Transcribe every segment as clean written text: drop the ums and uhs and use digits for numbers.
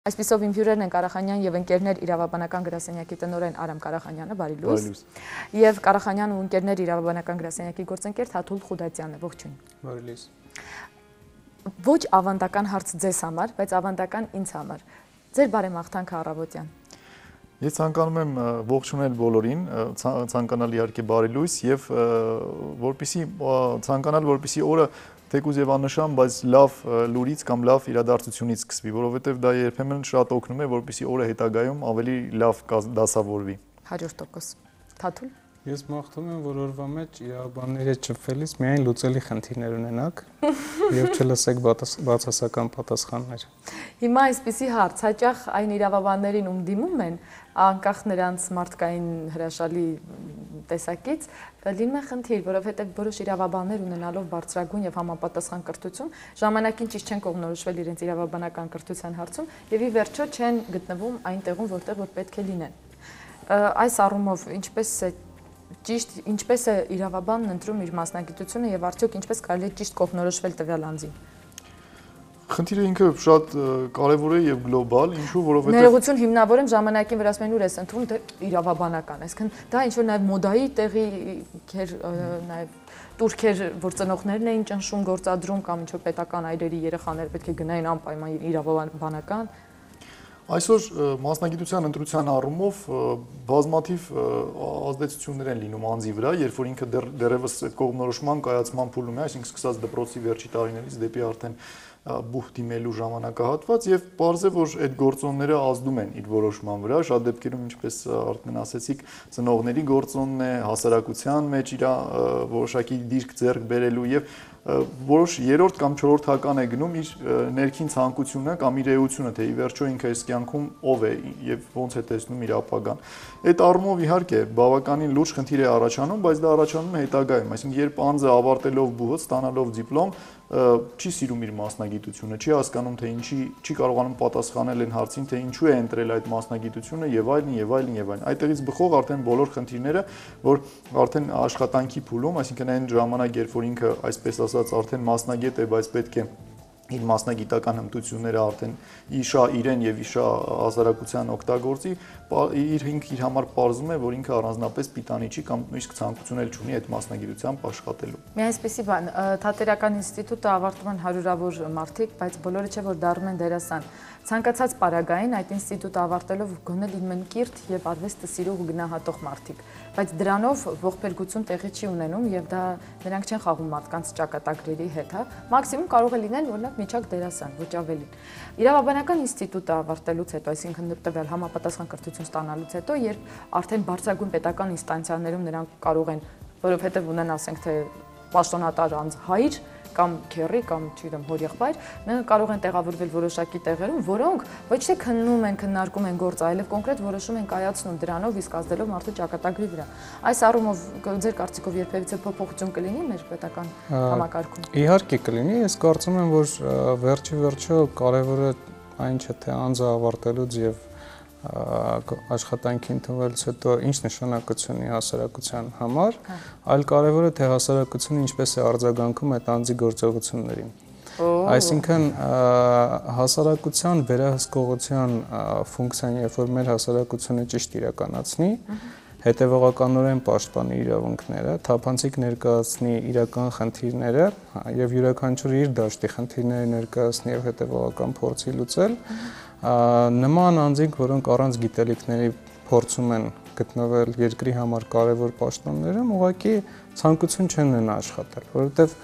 Այսպիսով իմ հյուրերն են Ղարախանյան եւ ընկերներ իրավաբանական գրասենյակի տնօրեն Արամ Ղարախանյանը, բարի լույս, եւ Ղարախանյան ու ընկերներ իրավաբանական գրասենյակի գործընկեր Թաթուլ Խուդատյանը, ողջույն։ Բարի լույս։ Ոչ ավանդական հարց ձեզ համար, բայց ավանդական ինձ համար։ Ձեր բարեմաղթանքը առավոտյան։ Ես ցանկանում եմ ողջունել բոլորին, ցանկանալ իհարկե բարի լույս եւ որպեսի օրը թեկուզ եւ աննշան, բայց լավ լուրից կամ լավ իրադարձությունից սկսվի, որովհետեւ դա երբեմն շատ օգնում է, որպեսի օրը հետագայում ավելի լավ դասավորվի։ 100%։ Թաթուլ։ Ես մաղթում եմ, որ օրվա մեջ իրավաբանների հետ շփվելիս միայն լուծելի խնդիրներ ունենաք եւ չլսեք բացասական պատասխաններ։ Հիմա այսպիսի հարց հաճախ այն իրավաբաններին ում դիմում են, անկախ նրանց մարդկային հրաշալի տեսակից, լինում է խնդիր, որովհետեւ որոշ իրավաբաններ ունենալով բարձրագույն եւ համապատասխան կրթություն, ժամանակին ճիշտ չեն կողմնորոշվել իրենց իրավաբանական կրթության հարցում եւ ի վերջո չեն գտնվում այն տեղում, որտեղ որ պետք է լինեն։ Այս առումով ինչպես է իրավաբանն ընտրում իր մասնագիտությունը եւ արդյոք ինչպես կարելի է ճիշտ կողմնորոշվել տվյալ անձին։ Խնդիրը ինքը շատ կարևոր է եւ գլոբալ, ինչու որովհետեւ ներողություն հիմնավորեմ ժամանակին վրա ասում են ուր ես ընտրում դե իրավաբանական, այսինքն դա ինչ որ նաեւ մոդայի տեղի քեր նաեւ турքեր, որ ծնողներն էին ճնշում գործադրում կամ ինչ որ պետական այրերի երեխաներ պետք է գնային անպայման իրավաբանական։ Այսօր մասնագիտության ընտրության առումով բազմաթիվ ազդեցություններ են լինում անձի վրա, երբ որ ինքը դեռևս այդ կողմնորոշման կայացման փուլում է, այսինքն սկսած դպրոցի վերջի տարիներից դեպի արդեն բուհ դիմելու ժամանակահատված եւ պարզ է որ այդ գործոնները ազդում են իր որոշման վրա, շատ դեպքերում ինչպես արդեն ասեցիք, ծնողների գործոնն է, հասարակության մեջ իր որոշակի դիրք ձեռք բերելու եւ որոշ երրորդ կամ չորրորդական է գնում իր ներքին ցանկությունը կամ իր էությունը, թե ի վերջո ինքը այս կյանքում ով է եւ ոնց է տեսնում իր ապագան։ Այդ առումով իհարկե բավականին լուրջ խնդիր է առաջանում, բայց դա առաջանում է հետագայում, այսինքն երբ անձը ավարտելով բուհը, ստանալով դիպլոմ, չի սիրում իր մասնագիտությունը, չի հասկանում թե չի կարողանում պատասխանել այն հարցին, թե ինչու է ընտրել այդ մասնագիտությունը եւ այլն եւ այլն եւ այլն։ Այդտեղից բխող արդեն բոլոր խնդիրները, որ արդեն աշխատանքի փուլում, այսինքն այն ժամանակ, երբ որ ինքը այսպես ասած արդեն մասնագետ է, բայց պետք է իր մասնագիտական հմտությունները արդեն իրեն եւ իշա հասարակության օգտագործի, իր համար պարզում է, որ ինքը առանձնապես պիտանի չի կամ նույնիսկ ցանկություն էլ չունի այդ մասնագիտությամբ աշխատելու։ Մի այսպեսի բան, Թատերական ինստիտուտը ավարտում են հարյուրավոր մարդիկ, բայց բոլորը չէ որ դառնում են դերասան։ Ցանկացած պարագային այդ ինստիտուտը ավարտելով գոնե լինում են կիրթ եւ արվեստը սիրող ու գնահատող մարդիկ, բայց դրանով ողբերգություն տեղի չի ունենում եւ դա նրանք չեն խաղում մարդկանց ճակատագրերի հետ, հա։ Մաքսիմում կարող է լինել օրինակ միջակ դերասան, ոչ ավելին։ Իրավաբանական ինստիտուտը ավարտելուց հետո, այսինքն տվյալ համապատասխան կրթություն ստանալուց հետո, երբ արդեն բարձրագույն պետական ինստանցիաներում նրանք կարող են, որովհետեւ ունեն ասենք թե պաշտոնատար անձ հայր կամ քեռի կամ չգիտեմ հորեղբայր, նրանք կարող են տեղավորվել որոշակի տեղերում, որոնք ոչ թե քննում են, քննարկում են գործը, այլև կոնկրետ որոշում են կայացնում դրանով իսկ ազդելով մարդու ճակատագրի վրա։ Այս առումով ձեր կարծիքով երբևիցե փոփոխություն կլինի մեր պետական համակարգում։ Իհարկե կլինի, ես կարծում եմ, որ վերջի կարևորը այն չէ թե անձը ավարտելուց եւ աշխատանքի ընդունվելուց հետո ինչ նշանակություն ունի հասարակության համար, այլ կարևորը թե հասարակությունը ինչպես է արձագանքում այդ անձի գործողություններին։ Այսինքն հասարակության վերահսկողության ֆունկցիան, երբ որ մեր հասարակությունը ճիշտ իրականացնի, հետևողականորեն պաշտպանի իրավունքները, թափանցիկ ներկայացնի իրական խնդիրները եւ յուրաքանչյուրը իր դաշտի խնդիրները ներկայացնի եւ հետևողական փորձի լուծել, նման անձինք, որոնք առանց գիտելիքների փորձում են գտնվել երկրի համար կարևոր պաշտոններում, ուղղակի ցանկություն չեն ունենա աշխատել, որովհետեւ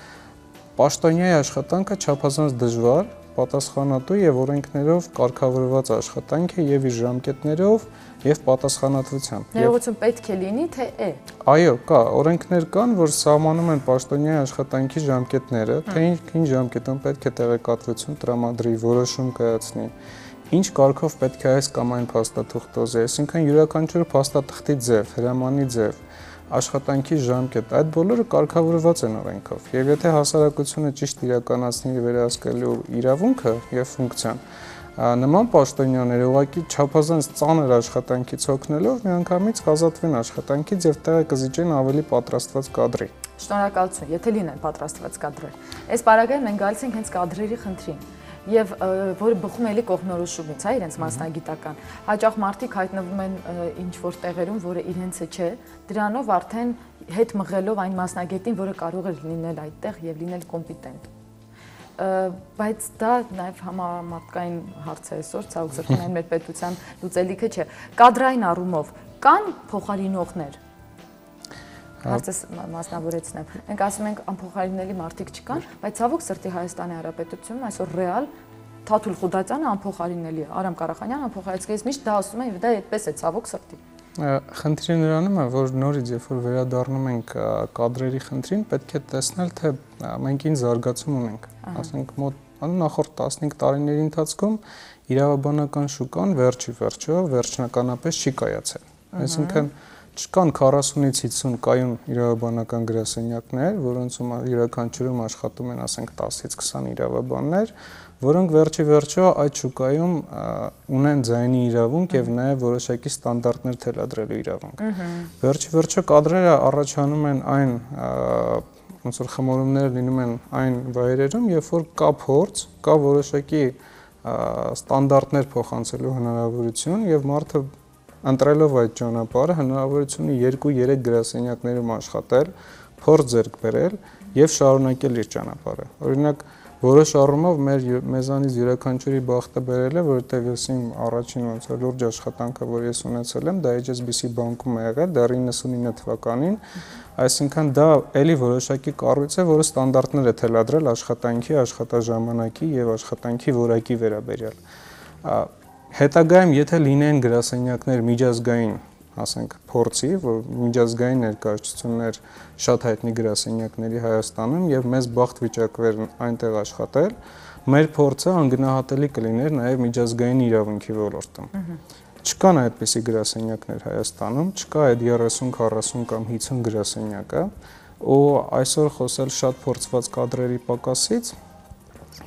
պաշտոնյայի աշխատանքը չափազանց դժվար, պատասխանատու եւ օրենքներով կարգավորված աշխատանք է եւ իր ժամկետներով եւ պատասխանատվությամբ։ Ներողություն պետք է լինի, թե է։ Այո, կա, օրենքներ կան, որ սահմանում են պաշտոնյայի աշխատանքի ժամկետները, թե ինչ ժամկետում պետք է տեղեկատվություն տրամադրի, որոշում կայացնի, ինչ կարգով պետք է այս կամ այն փաստաթուղթ տոզի, այսինքն յուրաքանչյուր փաստաթղթի ձև, հրամանի ձև, աշխատանքի ժամկետ, այդ բոլորը կարգավորված են օրենքով։ Եվ եթե հասարակությունը ճիշտ իրականացնի վերահսկելու իրավունքը եւ ֆունկցիան, նման պաշտոնյաները ուղղակի չափազանց ծանր աշխատանքից օգնելով միանգամից կազատվեն աշխատանքից եւ տեղը կզիջեն ավելի պատրաստված կադրի։ Շնորհակալություն, եթե լինեն պատրաստված կադրեր։ Այս պարագայում մենք գալիս ենք հենց կադրերի խնդրին։ եւ որը բխում է էլի կողմնորոշումից, հա, իրենց մասնագիտական։ Հաճախ մարդիկ հայտնվում են ինչ որ տեղերում, որը իրենցը չէ, դրանով արդեն հետ մղելով այն մասնագետին, որը կարող է լինել այդտեղ եւ լինել կոմպետենտ։ Բայց դա նաև համամարտկային հարց է այսօր, ցավոք սրտի մեր պետության լուծելիքը չէ։ Կադրային առումով կան փոխարինողներ։ Հարցը մասնավորեցնեմ։ Մենք ասում ենք անփոխարինելի մարդիկ չկան, բայց ցավոք սրտի Հայաստանի Հանրապետությունում այսօր ռեալ Թաթուլ Խուդաձյանը անփոխարինելի է, Արամ Ղարախանյանը անփոխարինելի է, ես միշտ դա ասում եմ, դա այդպես է, ցավոք սրտի։ Խնդիրը նրանում է, որ նորից երբ որ վերադառնում ենք կադրերի խնդրին, պետք է տեսնել, թե մենք ինչ զարգացում ունենք։ Ասենք մոտ նախորդ 15 տարիների ընթացքում իրավաբանական շուկան վերջիվերջո վերջնականապես չի կայացել։ Այսինքն չկան 40-ից 50 կայուն իրավաբանական գրասենյակներ, որոնցում յուրաքանչյուրում աշխատում են, ասենք 10-ից 20 իրավաբաններ, որոնք վերջիվերջո այդ շուկայում ունեն ձայնի իրավունք եւ նաեւ որոշակի ստանդարտներ թելադրելու իրավունք։ Վերջիվերջո կադրերը առաջանում են այն ոնց որ խմորումները լինում են այն վայրերում, երբ որ կա փորձ, կա որոշակի ստանդարտներ փոխանցելու հնարավորություն եւ մարդը ընտրելով այդ ճանապարհը հնարավորություն ունի 2-3 գրասենյակներում աշխատել, փորձ ձեռք բերել եւ շարունակել իր ճանապարհը։ Օրինակ որոշ առումով մեզանից յուրաքանչյուրի բախտը բերել է, որովհետև ես իմ առաջին ոնց որ լուրջ աշխատանքը, որ ես ունեցել եմ, դա HSBC բանկում է եղել դեռ 99 թվականին, այսինքն դա էլի որոշակի կառույց է, որը ստանդարտներ է թելադրել աշխատանքի, աշխատաժամանակի եւ աշխատանքի որակի վերաբերյալ։ Հետագայում եթե լինեն գրասենյակներ միջազգային, ասենք փորձի, որ միջազգային ներկայացություններ շատ հայտնի գրասենյակների Հայաստանում եւ մեզ բախտ վիճակվեր այնտեղ աշխատել, մեր փորձը անգնահատելի կլիներ նաեւ միջազգային իրավունքի ոլորտում։ Չկան այդպիսի գրասենյակներ Հայաստանում, չկա այդ 30-40 կամ 50 գրասենյակը, ու այսօր խոսել շատ փորձված կադրերի պակասից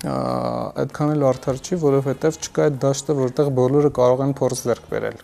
այդքան էլ արդար չի, որովհետև չկա այդ դաշտը, որտեղ բոլորը կարող են փորձ ձեռք բերել։